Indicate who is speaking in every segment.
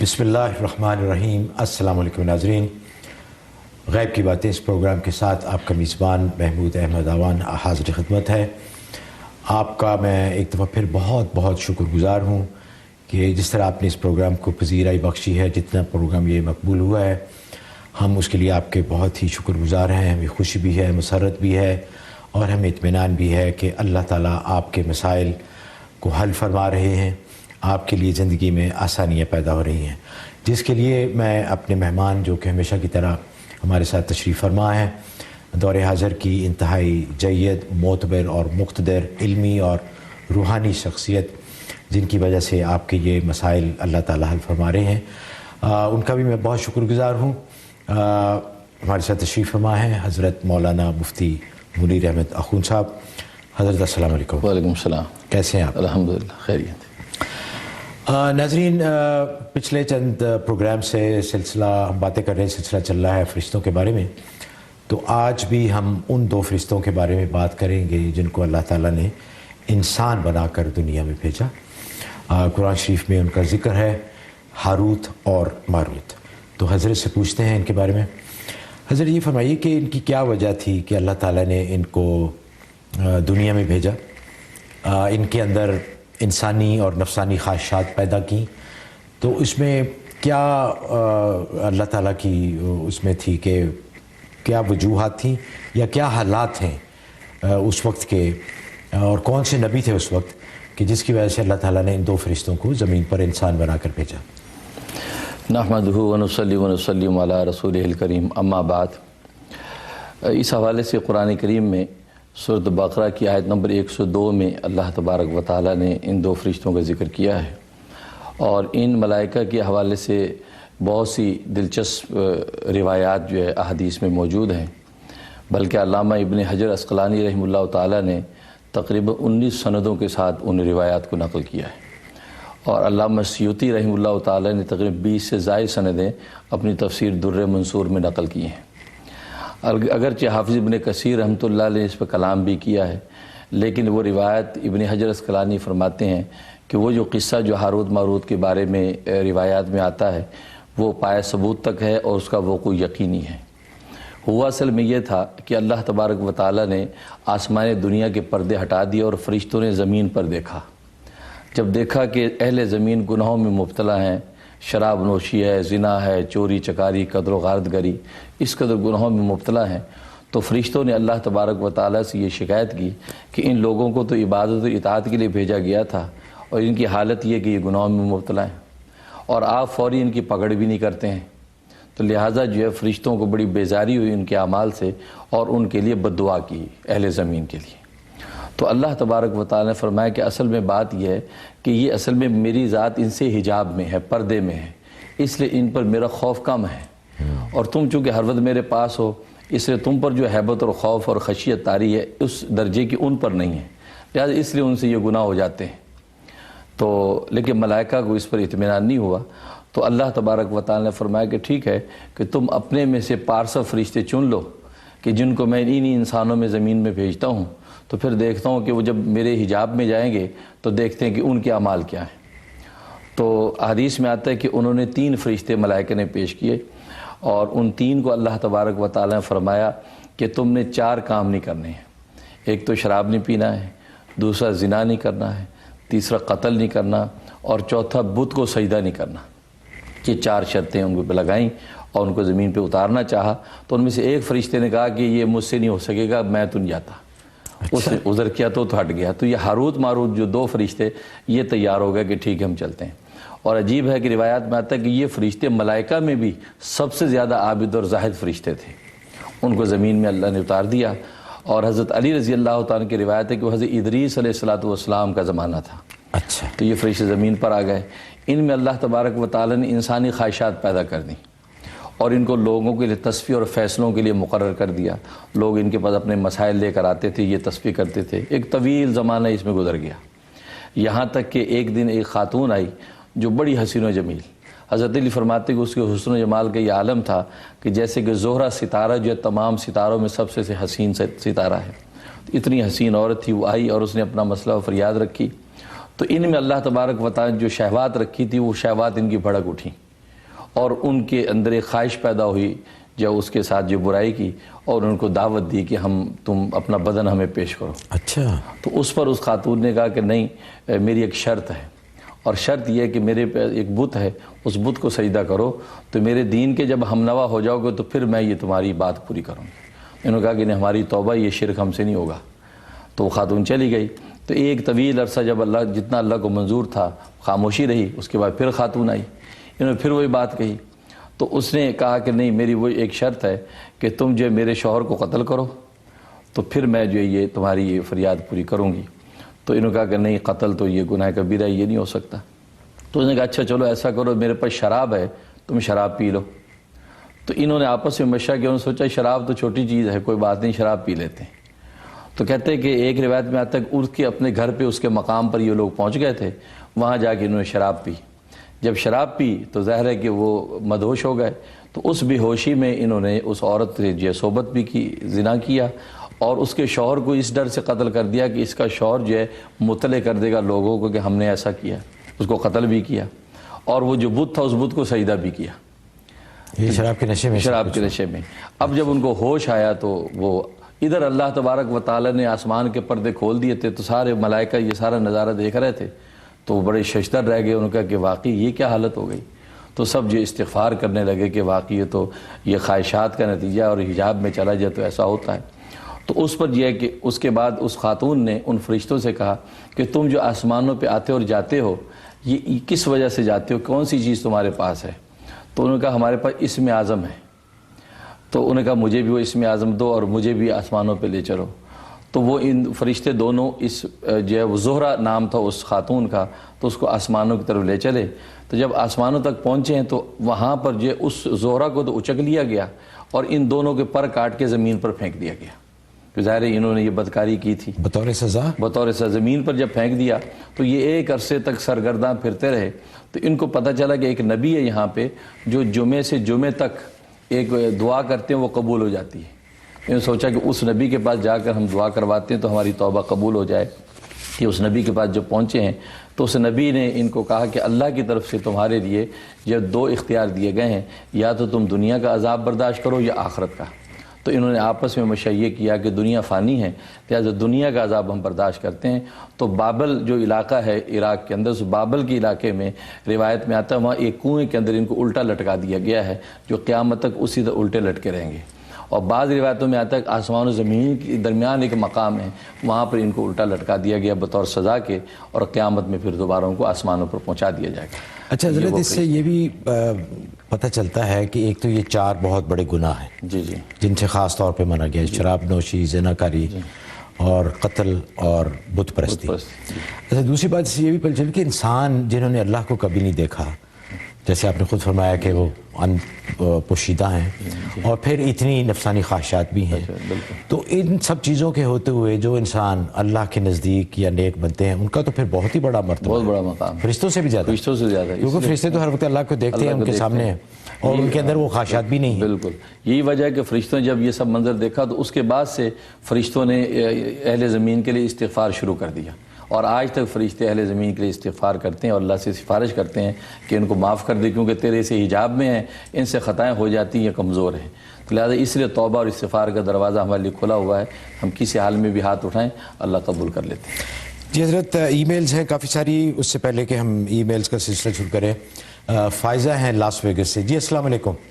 Speaker 1: بسم اللہ الرحمن الرحیم۔ السلام علیکم ناظرین، غیب کی باتیں اس پروگرام کے ساتھ آپ کا میزبان محمود احمد آوان حاضر خدمت ہے۔ آپ کا میں ایک دفعہ پھر بہت بہت شکر گزار ہوں کہ جس طرح آپ نے اس پروگرام کو پذیرائی بخشی ہے، جتنا پروگرام یہ مقبول ہوا ہے، ہم اس کے لیے آپ کے بہت ہی شکر گزار ہیں۔ ہمیں خوشی بھی ہے، مسرت بھی ہے، اور ہمیں اطمینان بھی ہے کہ اللہ تعالیٰ آپ کے مسائل کو حل فرما رہے ہیں، آپ کے لیے زندگی میں آسانیاں پیدا ہو رہی ہیں، جس کے لیے میں اپنے مہمان جو کہ ہمیشہ کی طرح ہمارے ساتھ تشریف فرما ہے، دور حاضر کی انتہائی جید، معتبر اور مقتدر علمی اور روحانی شخصیت، جن کی وجہ سے آپ کے یہ مسائل اللہ تعالیٰ حل فرما رہے ہیں، ان کا بھی میں بہت شکر گزار ہوں۔ ہمارے ساتھ تشریف فرما ہے حضرت مولانا مفتی منیر احمد اخون صاحب۔ حضرت السلام علیکم۔
Speaker 2: وعلیکم السلام۔
Speaker 1: کیسے ہیں آپ؟
Speaker 2: الحمدللہ خیریت۔
Speaker 1: ناظرین، پچھلے چند پروگرام سے سلسلہ ہم باتیں کر رہے ہیں، سلسلہ چل رہا ہے فرشتوں کے بارے میں، تو آج بھی ہم ان دو فرشتوں کے بارے میں بات کریں گے جن کو اللہ تعالیٰ نے انسان بنا کر دنیا میں بھیجا۔ قرآن شریف میں ان کا ذکر ہے، ہاروت اور ماروت۔ تو حضرت سے پوچھتے ہیں ان کے بارے میں۔ حضرت یہ فرمائیے کہ ان کی کیا وجہ تھی کہ اللہ تعالیٰ نے ان کو دنیا میں بھیجا، ان کے اندر انسانی اور نفسانی خواہشات پیدا کی، تو اس میں کیا اللہ تعالیٰ کی اس میں تھی کہ کیا وجوہات تھیں یا کیا حالات ہیں اس وقت کے، اور کون سے نبی تھے اس وقت کہ جس کی وجہ سے اللہ تعالیٰ نے ان دو فرشتوں کو زمین پر انسان بنا کر بھیجا؟
Speaker 2: نحمدہ ونصلی ونسلم علی رسولہ الکریم، اما بعد۔ اس حوالے سے قرآن کریم میں سورۃ بقرہ کی آیت نمبر 102 میں اللہ تبارک و تعالیٰ نے ان دو فرشتوں کا ذکر کیا ہے، اور ان ملائکہ کے حوالے سے بہت سی دلچسپ روایات جو ہے احادیث میں موجود ہیں، بلکہ علامہ ابن حجر عسقلانی رحمہ اللہ تعالیٰ نے تقریباً 19 سندوں کے ساتھ ان روایات کو نقل کیا ہے، اور علامہ سیوطی رحمہ اللہ تعالیٰ نے تقریباً 20 سے زائد سندیں اپنی تفسیر در منصور میں نقل کی ہیں۔ اگرچہ حافظ ابن کثیر رحمۃ اللہ علیہ نے اس پہ کلام بھی کیا ہے، لیکن وہ روایت ابن حجر عسقلانی فرماتے ہیں کہ وہ جو قصہ جو ہاروت ماروت کے بارے میں روایات میں آتا ہے وہ پائے ثبوت تک ہے، اور اس کا وقوع یقینی ہے۔ ہوا اصل میں یہ تھا کہ اللہ تبارک و تعالیٰ نے آسمان دنیا کے پردے ہٹا دیے اور فرشتوں نے زمین پر دیکھا۔ جب دیکھا کہ اہل زمین گناہوں میں مبتلا ہیں، شراب نوشی ہے، زنا ہے، چوری چکاری، قتل و غارت گری، اس قدر گناہوں میں مبتلا ہیں، تو فرشتوں نے اللہ تبارک و تعالیٰ سے یہ شکایت کی کہ ان لوگوں کو تو عبادت و اطاعت کے لیے بھیجا گیا تھا، اور ان کی حالت یہ کہ یہ گناہوں میں مبتلا ہیں، اور آپ فوری ان کی پکڑ بھی نہیں کرتے ہیں۔ تو لہٰذا جو ہے فرشتوں کو بڑی بیزاری ہوئی ان کے اعمال سے، اور ان کے لیے بد دعا کی اہل زمین کے لیے۔ تو اللہ تبارک و تعالیٰ نے فرمایا کہ اصل میں بات یہ ہے کہ یہ اصل میں میری ذات ان سے حجاب میں ہے، پردے میں ہے، اس لیے ان پر میرا خوف کم ہے، اور تم چونکہ ہر وقت میرے پاس ہو، اس لیے تم پر جو حیبت اور خوف اور خشیت طاری ہے اس درجے کی ان پر نہیں ہے، لہٰذا اس لیے ان سے یہ گناہ ہو جاتے ہیں۔ تو لیکن ملائکہ کو اس پر اطمینان نہیں ہوا، تو اللہ تبارک و تعالیٰ نے فرمایا کہ ٹھیک ہے کہ تم اپنے میں سے پارسا فرشتے چن لو کہ جن کو میں انہی انسانوں میں زمین میں بھیجتا ہوں، تو پھر دیکھتا ہوں کہ وہ جب میرے حجاب میں جائیں گے تو دیکھتے ہیں کہ ان کے اعمال کیا ہیں۔ تو حدیث میں آتا ہے کہ انہوں نے 3 فرشتے ملائکہ نے پیش کیے، اور ان 3 کو اللہ تبارک و تعالیٰ نے فرمایا کہ تم نے 4 کام نہیں کرنے ہیں۔ ایک تو شراب نہیں پینا ہے، دوسرا زنا نہیں کرنا ہے، تیسرا قتل نہیں کرنا، اور چوتھا بت کو سجدہ نہیں کرنا۔ یہ 4 شرطیں ان کو لگائیں اور ان کو زمین پہ اتارنا چاہا، تو ان میں سے ایک فرشتے نے کہا کہ یہ مجھ سے نہیں ہو سکے گا، میں تو نہیں جاتا۔ اس نے عذر کیا تو ہٹ گیا۔ تو یہ ہاروت ماروت جو 2 فرشتے یہ تیار ہو گئے کہ ٹھیک ہے ہم چلتے ہیں۔ اور عجیب ہے کہ روایات میں آتا ہے کہ یہ فرشتے ملائکہ میں بھی سب سے زیادہ عابد اور زاہد فرشتے تھے، ان کو زمین میں اللہ نے اتار دیا۔ اور حضرت علی رضی اللہ تعالیٰ کی روایت ہے کہ وہ حضرت ادریس علیہ السلام کا زمانہ تھا۔
Speaker 1: اچھا،
Speaker 2: تو یہ فرشتے زمین پر آ گئے۔ ان میں اللہ تبارک و تعالیٰ نے انسانی خواہشات پیدا کر دیں، اور ان کو لوگوں کے لیے تصفیہ اور فیصلوں کے لیے مقرر کر دیا۔ لوگ ان کے پاس اپنے مسائل لے کر آتے تھے، یہ تصفیہ کرتے تھے۔ ایک طویل زمانہ اس میں گزر گیا، یہاں تک کہ ایک دن ایک خاتون آئی جو بڑی حسین و جمیل، حضرت علی فرماتے کہ اس کے حسن و جمال کا یہ عالم تھا کہ جیسے کہ زہرہ ستارہ جو ہے تمام ستاروں میں سب سے حسین ستارہ ہے، اتنی حسین عورت تھی۔ وہ آئی اور اس نے اپنا مسئلہ و فریاد رکھی، تو ان میں اللہ تبارک و تعالیٰ جو شہوات رکھی تھی وہ شہوات ان کی بھڑک اٹھیں، اور ان کے اندر ایک خواہش پیدا ہوئی جو اس کے ساتھ جو برائی کی، اور ان کو دعوت دی کہ تم اپنا بدن ہمیں پیش کرو۔
Speaker 1: اچھا،
Speaker 2: تو اس پر اس خاتون نے کہا کہ نہیں، میری ایک شرط ہے، اور شرط یہ ہے کہ میرے پہ ایک بت ہے، اس بت کو سجدہ کرو، تو میرے دین کے جب ہم نوا ہو جاؤ گے تو پھر میں یہ تمہاری بات پوری کروں گی۔ انہوں نے کہا کہ نہیں، ہماری توبہ، یہ شرک ہم سے نہیں ہوگا۔ تو وہ خاتون چلی گئی۔ تو ایک طویل عرصہ جب جتنا اللہ کو منظور تھا خاموشی رہی، اس کے بعد پھر خاتون آئی، انہوں نے پھر وہی بات کہی۔ تو اس نے کہا کہ نہیں، میری وہ ایک شرط ہے کہ تم جو میرے شوہر کو قتل کرو تو پھر میں جو یہ تمہاری یہ فریاد پوری کروں گی۔ تو انہوں نے کہا کہ نہیں، قتل تو یہ گناہ کبیرہ ہے، یہ نہیں ہو سکتا۔ تو اس نے کہا اچھا چلو ایسا کرو، میرے پاس شراب ہے، تم شراب پی لو۔ تو انہوں نے آپس میں مشورہ کیا، انہوں نے سوچا شراب تو چھوٹی چیز ہے، کوئی بات نہیں، شراب پی لیتے ہیں۔ تو کہتے ہیں کہ ایک روایت میں آتا ہے کہ اس کے اپنے گھر پہ اس کے مقام پر یہ لوگ پہنچ گئے تھے، وہاں جا کے انہوں نے شراب پی۔ جب شراب پی تو ظاہر ہے کہ وہ مدہوش ہو گئے، تو اس بے ہوشی میں انہوں نے اس عورت سے جو صحبت بھی کی، زنا کیا، اور اس کے شوہر کو اس ڈر سے قتل کر دیا کہ اس کا شوہر جو ہے مطلع کر دے گا لوگوں کو کہ ہم نے ایسا کیا، اس کو قتل بھی کیا، اور وہ جو بت تھا اس بت کو سجدہ بھی کیا،
Speaker 1: یہ شراب کے نشے میں،
Speaker 2: شراب کے نشے میں۔ اب جب ان کو ہوش آیا تو وہ ادھر اللہ تبارک و تعالی نے آسمان کے پردے کھول دیے تھے، تو سارے ملائکہ یہ سارا نظارہ دیکھ رہے تھے، تو وہ بڑے ششدر رہ گئے۔ انہوں نے کہا کہ واقعی یہ کیا حالت ہو گئی؟ تو سب جو استغفار کرنے لگے کہ واقعی یہ خواہشات کا نتیجہ، اور حجاب میں چلا جائے تو ایسا ہوتا ہے۔ تو اس پر یہ ہے کہ اس کے بعد اس خاتون نے ان فرشتوں سے کہا کہ تم جو آسمانوں پہ آتے اور جاتے ہو، یہ کس وجہ سے جاتے ہو، کون سی چیز تمہارے پاس ہے؟ تو انہوں نے کہا ہمارے پاس اسم اعظم ہے۔ تو انہوں نے کہا مجھے بھی وہ اسم اعظم دو اور مجھے بھی آسمانوں پہ لے چلو۔ تو وہ ان فرشتے دونوں اس جو ہے وہ زہرہ نام تھا اس خاتون کا، تو اس کو آسمانوں کی طرف لے چلے۔ تو جب آسمانوں تک پہنچے ہیں تو وہاں پر جو اس زہرہ کو تو اچک لیا گیا، اور ان دونوں کے پر کاٹ کے زمین پر پھینک دیا گیا، کہ ظاہر ہے انہوں نے یہ بدکاری کی تھی
Speaker 1: بطور سزا۔
Speaker 2: بطور سزا زمین پر جب پھینک دیا تو یہ ایک عرصے تک سرگرداں پھرتے رہے۔ تو ان کو پتہ چلا کہ ایک نبی ہے یہاں پہ جو جمعے سے جمعے تک ایک دعا کرتے ہیں وہ قبول ہو جاتی ہے۔ انہوں نے سوچا کہ اس نبی کے پاس جا کر ہم دعا کرواتے ہیں تو ہماری توبہ قبول ہو جائے۔ کہ اس نبی کے پاس جب پہنچے ہیں تو اس نبی نے ان کو کہا کہ اللہ کی طرف سے تمہارے لیے جب دو اختیار دیے گئے ہیں، یا تو تم دنیا کا عذاب برداشت کرو یا آخرت کا۔ تو انہوں نے آپس میں مشورہ یہ کیا کہ دنیا فانی ہے، لہٰذا دنیا کا عذاب ہم برداشت کرتے ہیں۔ تو بابل جو علاقہ ہے عراق کے اندر، اس بابل کے علاقے میں روایت میں آتا ہے وہاں ایک کنویں کے اندر ان کو الٹا لٹکا دیا گیا ہے، جو قیامت تک اسی طرح الٹے لٹکے رہیں گے۔ اور بعض روایتوں میں آتا ہے کہ آسمان و زمین کے درمیان ایک مقام ہے، وہاں پر ان کو الٹا لٹکا دیا گیا بطور سزا کے، اور قیامت میں پھر دوبارہ ان کو آسمانوں پر پہنچا دیا جائے گا۔
Speaker 1: اچھا حضرت، اس سے یہ بھی پتہ چلتا ہے کہ ایک تو یہ 4 بہت بڑے گناہ ہیں
Speaker 2: جی جی،
Speaker 1: جن سے خاص طور پہ منع گیا ہے، شراب نوشی، زنا کاری اور قتل اور بت پرستی۔ اچھا، دوسری بات اس سے یہ بھی پتہ چل کہ انسان جنہوں نے اللہ کو کبھی نہیں دیکھا، جیسے آپ نے خود فرمایا کہ وہ ان پوشیدہ ہیں، اور پھر اتنی نفسانی خواہشات بھی ہیں، تو ان سب چیزوں کے ہوتے ہوئے جو انسان اللہ کے نزدیک یا نیک بنتے ہیں ان کا تو پھر بہت ہی بڑا مرتبہ،
Speaker 2: بہت بڑا مقام،
Speaker 1: فرشتوں سے بھی زیادہ،
Speaker 2: فرشتوں سے زیادہ،
Speaker 1: کیونکہ فرشتے تو ہر وقت اللہ کو دیکھتے ہیں، ان کے سامنے ہیں، اور ان کے اندر وہ خواہشات بھی نہیں ہیں۔
Speaker 2: بالکل یہی وجہ ہے کہ فرشتوں نے جب یہ سب منظر دیکھا تو اس کے بعد سے فرشتوں نے اہل زمین کے لیے استغفار شروع کر دیا، اور آج تک فرشتے اہل زمین کے لیے استغفار کرتے ہیں اور اللہ سے سفارش کرتے ہیں کہ ان کو معاف کر دے، کیونکہ تیرے سے حجاب میں ہیں، ان سے خطائیں ہو جاتی ہیں، کمزور ہیں۔ تو لہٰذا اس لیے توبہ اور استغفار کا دروازہ ہمارے لیے کھلا ہوا ہے، ہم کسی حال میں بھی ہاتھ اٹھائیں اللہ قبول کر لیتے ہیں۔
Speaker 1: جی حضرت، ای میلز ہیں کافی ساری، اس سے پہلے کہ ہم ای میلز کا سلسلہ شروع کریں، فائزہ ہیں لاس ویگس سے۔ جی السلام علیکم۔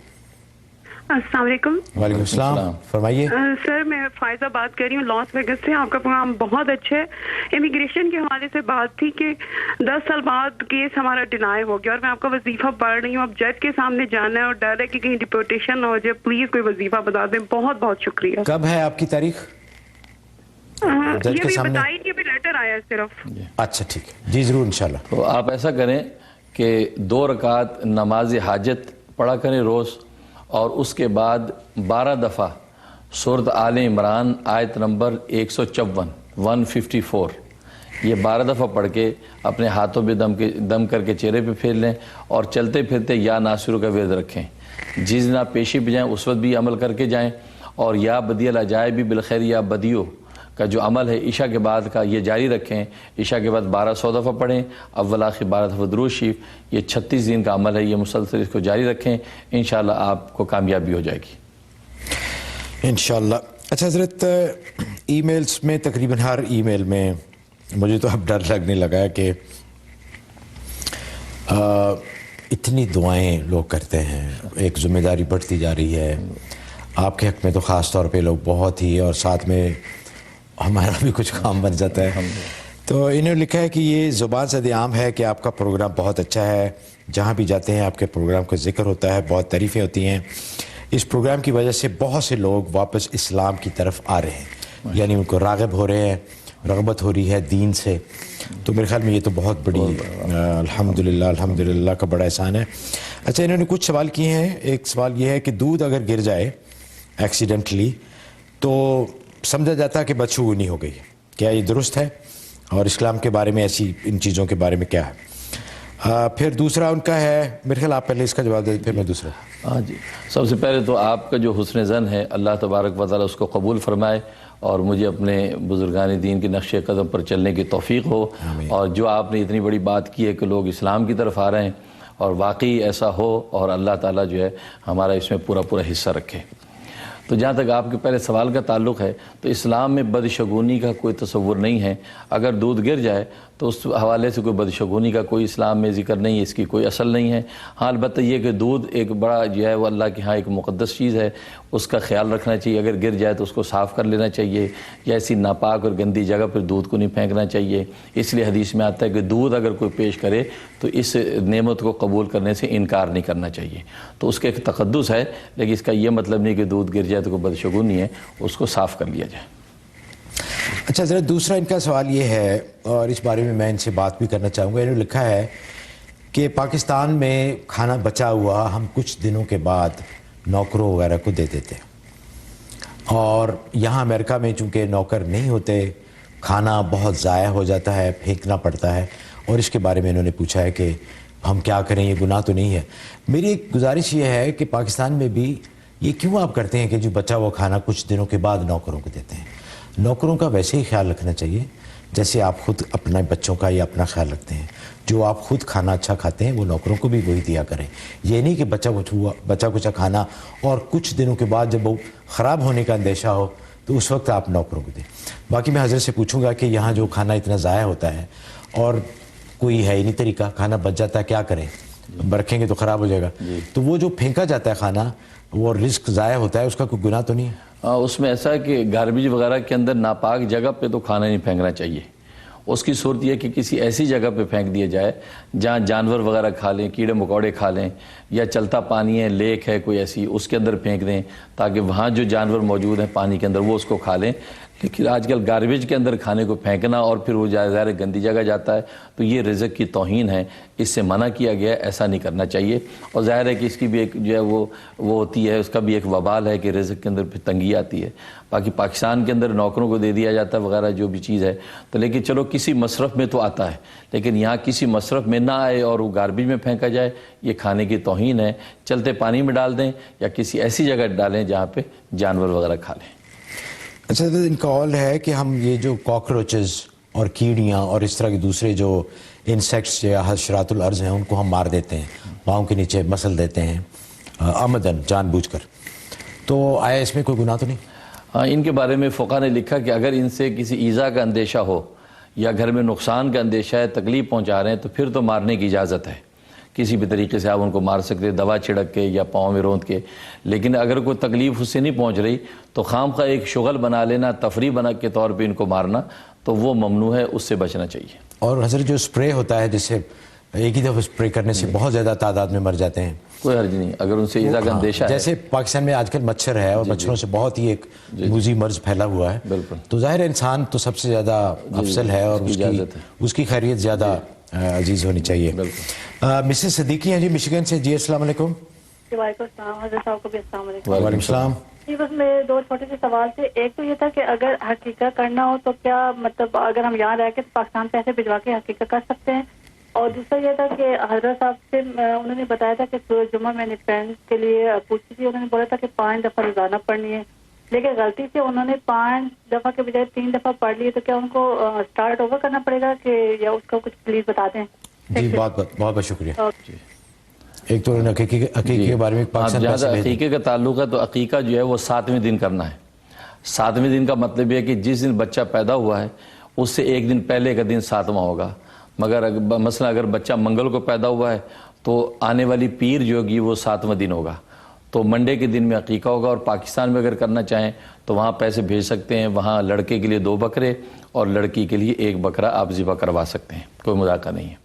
Speaker 3: السلام علیکم۔
Speaker 1: وعلیکم السلام، فرمائیے۔
Speaker 3: سر میں فائزہ بات کر رہی ہوں لاس ویگس سے۔ آپ کا پروگرام بہت اچھا ہے۔ امیگریشن کے حوالے سے بات تھی کہ 10 سال بعد کیس ہمارا ڈینائی ہو گیا، اور میں آپ کا وظیفہ پڑھ رہی ہوں، اب جج کے سامنے جانا ہے اور ڈر ہے کہ کہیں ڈپورٹیشن نہ ہو جائے، پلیز کوئی وظیفہ بتا دیں، بہت بہت شکریہ۔
Speaker 1: کب ہے آپ کی تاریخ؟
Speaker 3: یہ بھی بتائی نہیں، ابھی لیٹر آیا ہے صرف۔
Speaker 1: اچھا ٹھیک ہے جی، ضرور انشاءاللہ۔
Speaker 2: تو آپ ایسا کریں کہ 2 رکعت نماز حاجت پڑھا کریں روز، اور اس کے بعد 12 دفعہ سورۃ آل عمران آیت نمبر 154 یہ 12 دفعہ پڑھ کے اپنے ہاتھوں پہ دم کر کے چہرے پہ پھیر لیں، اور چلتے پھرتے یا ناصر کا ورد رکھیں، جس دن آپ پیشی پہ جائیں اس وقت بھی عمل کر کے جائیں، اور یا بدی العجائب بالخیر یا بدیو کا جو عمل ہے عشاء کے بعد کا یہ جاری رکھیں. عشاء کے بعد 1200 دفعہ پڑھیں, اول آخر 12 دفعہ درود شریف. یہ 36 دن کا عمل ہے, یہ مسلسل اس کو جاری رکھیں, انشاءاللہ آپ کو کامیابی ہو جائے گی
Speaker 1: انشاءاللہ. اچھا حضرت, ای میلز میں تقریباً ہر ای میل میں مجھے تو اب ڈر لگنے لگا ہے کہ اتنی دعائیں لوگ کرتے ہیں, ایک ذمہ داری بڑھتی جا رہی ہے آپ کے حق میں تو خاص طور پہ لوگ بہت ہی, اور ساتھ میں ہمارا بھی کچھ کام بن جاتا ہے. تو انہوں نے لکھا ہے کہ یہ زبان زد عام ہے کہ آپ کا پروگرام بہت اچھا ہے, جہاں بھی جاتے ہیں آپ کے پروگرام کا ذکر ہوتا ہے, بہت تعریفیں ہوتی ہیں. اس پروگرام کی وجہ سے بہت سے لوگ واپس اسلام کی طرف آ رہے ہیں, یعنی ان کو راغب ہو رہے ہیں, رغبت ہو رہی ہے دین سے. تو میرے خیال میں یہ تو بہت بڑی الحمدللہ کا بڑا احسان ہے. اچھا, انہوں نے کچھ سوال کیے ہیں. ایک سوال یہ ہے کہ دودھ اگر گر جائے ایکسیڈنٹلی تو سمجھا جاتا ہے کہ بدشگونی ہو گئی, کیا یہ درست ہے؟ اور اسلام کے بارے میں ایسی ان چیزوں کے بارے میں کیا ہے؟ پھر دوسرا ان کا ہے, میرے خیال آپ پہلے اس کا جواب دیں پھر میں دوسرا.
Speaker 2: ہاں جی, سب سے پہلے تو آپ کا جو حسن زن ہے اللہ تبارک و تعالیٰ اس کو قبول فرمائے, اور مجھے اپنے بزرگان دین کے نقش قدم پر چلنے کی توفیق ہو. اور جو آپ نے اتنی بڑی بات کی ہے کہ لوگ اسلام کی طرف آ رہے ہیں, اور واقعی ایسا ہو, اور اللہ تعالیٰ جو ہے ہمارا اس میں پورا حصہ رکھے. تو جہاں تک آپ کے پہلے سوال کا تعلق ہے, تو اسلام میں بدشگونی کا کوئی تصور نہیں ہے. اگر دودھ گر جائے تو اس حوالے سے کوئی بدشگونی کا کوئی اسلام میں ذکر نہیں ہے, اس کی کوئی اصل نہیں ہے. ہاں البتہ یہ کہ دودھ ایک بڑا جو ہے وہ اللہ کے ہاں ایک مقدس چیز ہے, اس کا خیال رکھنا چاہیے. اگر گر جائے تو اس کو صاف کر لینا چاہیے, یا ایسی ناپاک اور گندی جگہ پر دودھ کو نہیں پھینکنا چاہیے. اس لیے حدیث میں آتا ہے کہ دودھ اگر کوئی پیش کرے تو اس نعمت کو قبول کرنے سے انکار نہیں کرنا چاہیے. تو اس کا ایک تقدس ہے, لیکن اس کا یہ مطلب نہیں کہ دودھ گر جائے تو کوئی بدشگونی ہے, اس کو صاف کر لیا جائے.
Speaker 1: اچھا حضرت, دوسرا ان کا سوال یہ ہے, اور اس بارے میں ان سے بات بھی کرنا چاہوں گا. انہوں نے لکھا ہے کہ پاکستان میں کھانا بچا ہوا ہم کچھ دنوں کے بعد نوکروں وغیرہ کو دے دیتے ہیں, اور یہاں امریکہ میں چونکہ نوکر نہیں ہوتے, کھانا بہت ضائع ہو جاتا ہے, پھینکنا پڑتا ہے. اور اس کے بارے میں انہوں نے پوچھا ہے کہ ہم کیا کریں, یہ گناہ تو نہیں ہے؟ میری ایک گزارش یہ ہے کہ پاکستان میں بھی یہ کیوں آپ کرتے ہیں کہ جو بچا ہوا کھانا کچھ دنوں کے بعد نوکروں کو دیتے ہیں؟ نوکروں کا ویسے ہی خیال رکھنا چاہیے جیسے آپ خود اپنے بچوں کا یا اپنا خیال رکھتے ہیں. جو آپ خود کھانا اچھا کھاتے ہیں وہ نوکروں کو بھی وہی دیا کریں. یہ نہیں کہ بچا کچا کھانا اور کچھ دنوں کے بعد جب وہ خراب ہونے کا اندیشہ ہو تو اس وقت آپ نوکروں کو دیں. باقی میں حضرت سے پوچھوں گا کہ یہاں جو کھانا اتنا ضائع ہوتا ہے اور کوئی ہے ہی نہیں طریقہ, کھانا بچ جاتا ہے, کیا کریں؟ رکھیں گے تو خراب ہو جائے گا. تو وہ جو پھینکا جاتا ہے کھانا, وہ رزق ضائع ہوتا ہے, اس کا کوئی گناہ تو نہیں ہے؟
Speaker 2: اس میں ایسا ہے کہ گاربیج وغیرہ کے اندر ناپاک جگہ پہ تو کھانا نہیں پھینکنا چاہیے. اس کی صورت یہ کہ کسی ایسی جگہ پہ پھینک دیا جائے جہاں جانور وغیرہ کھا لیں, کیڑے مکوڑے کھا لیں, یا چلتا پانی ہے, لیک ہے کوئی ایسی, اس کے اندر پھینک دیں تاکہ وہاں جو جانور موجود ہیں پانی کے اندر وہ اس کو کھا لیں. لیکن آج کل گاربیج کے اندر کھانے کو پھینکنا اور پھر وہ ظاہر گندی جگہ جاتا ہے, تو یہ رزق کی توہین ہے, اس سے منع کیا گیا ہے, ایسا نہیں کرنا چاہیے. اور ظاہر ہے کہ اس کی بھی ایک جو ہے وہ ہوتی ہے, اس کا بھی ایک وبال ہے کہ رزق کے اندر پھر تنگی آتی ہے. باقی پاکستان کے اندر نوکروں کو دے دیا جاتا ہے وغیرہ جو بھی چیز ہے, تو لیکن چلو کسی مصرف میں تو آتا ہے, لیکن یہاں کسی مصرف میں نہ آئے اور وہ گاربیج میں پھینکا جائے, یہ کھانے کی توہین ہے. چلتے پانی میں ڈال دیں یا کسی ایسی جگہ ڈالیں جہاں پہ جانور وغیرہ کھا لیں.
Speaker 1: اچھا, ان کا قول ہے کہ ہم یہ جو کاکروچز اور کیڑیاں اور اس طرح کے دوسرے جو انسیکٹس یا حشرات الارض ہیں ان کو ہم مار دیتے ہیں, پاؤں کے نیچے مسل دیتے ہیں عمدن, جان بوجھ کر, تو آیا اس میں کوئی گناہ تو نہیں؟
Speaker 2: ہاں, ان کے بارے میں فقہ نے لکھا کہ اگر ان سے کسی ایذا کا اندیشہ ہو یا گھر میں نقصان کا اندیشہ ہے, تکلیف پہنچا رہے ہیں, تو پھر تو مارنے کی اجازت ہے. کسی بھی طریقے سے آپ ان کو مار سکتے, دوا چھڑک کے یا پاؤں میں روند کے. لیکن اگر کوئی تکلیف اس سے نہیں پہنچ رہی تو خام خواہ ایک شغل بنا لینا, تفریح بنا کے طور پہ ان کو مارنا, تو وہ ممنوع ہے, اس سے بچنا چاہیے.
Speaker 1: اور حضرت جو سپرے ہوتا ہے جس سے ایک ہی دفعہ سپرے کرنے سے بہت زیادہ تعداد میں مر جاتے ہیں,
Speaker 2: کوئی حرج نہیں اگر ان سے ایذا کا اندیشہ ہے.
Speaker 1: جیسے پاکستان میں آج کل مچھر ہے اور مچھروں سے بہت ہی ایک موذی مرض پھیلا ہوا ہے, تو ظاہر انسان تو سب سے زیادہ افضل ہے اور اس کی خیریت زیادہ عزیز ہونی چاہیے. مسز صدیقی ہیں جی مشیگن سے. جی السلام علیکم.
Speaker 4: وعلیکم السلام. حضرت صاحب کو بھی السلام علیکم.
Speaker 1: وعلیکم السلام.
Speaker 4: جی بس میرے دو چھوٹے سے سوال تھے. ایک تو یہ تھا کہ اگر حقیقت کرنا ہو تو کیا مطلب اگر ہم یہاں رہ کے پاکستان پیسے بھجوا کے حقیقت کر سکتے ہیں؟ اور دوسرا یہ تھا کہ حضرت صاحب سے انہوں نے بتایا تھا کہ سورۃ جمعہ میں نے فرینڈ کے لیے پوچھی تھی, انہوں نے بولا تھا کہ 5 دفعہ روزانہ پڑھنی ہے, لیکن غلطی سے انہوں نے 5 دفعہ کے بجائے 3 دفعہ پڑھ لی، تو کیا ان کو اسٹارٹ اوور کرنا پڑے گا کہ یا اس کا کچھ پلیز بتا دیں؟
Speaker 1: جی بہت بہت شکریہ. ایک تو عقیقے کے بارے میں
Speaker 2: جہاں عقیقے کا تعلق ہے تو عقیقہ جو ہے وہ 7ویں دن کرنا ہے. 7ویں دن کا مطلب یہ ہے کہ جس دن بچہ پیدا ہوا ہے اس سے ایک دن پہلے کا دن 7واں ہوگا. مگر مثلا اگر بچہ منگل کو پیدا ہوا ہے تو آنے والی پیر جو ہوگی وہ 7واں دن ہوگا. تو منڈے کے دن میں عقیقہ ہوگا. اور پاکستان میں اگر کرنا چاہیں تو وہاں پیسے بھیج سکتے ہیں. وہاں لڑکے کے لیے 2 بکرے اور لڑکی کے لیے 1 بکرا آپ ذبح کروا سکتے ہیں. کوئی مذاکرہ نہیں ہے.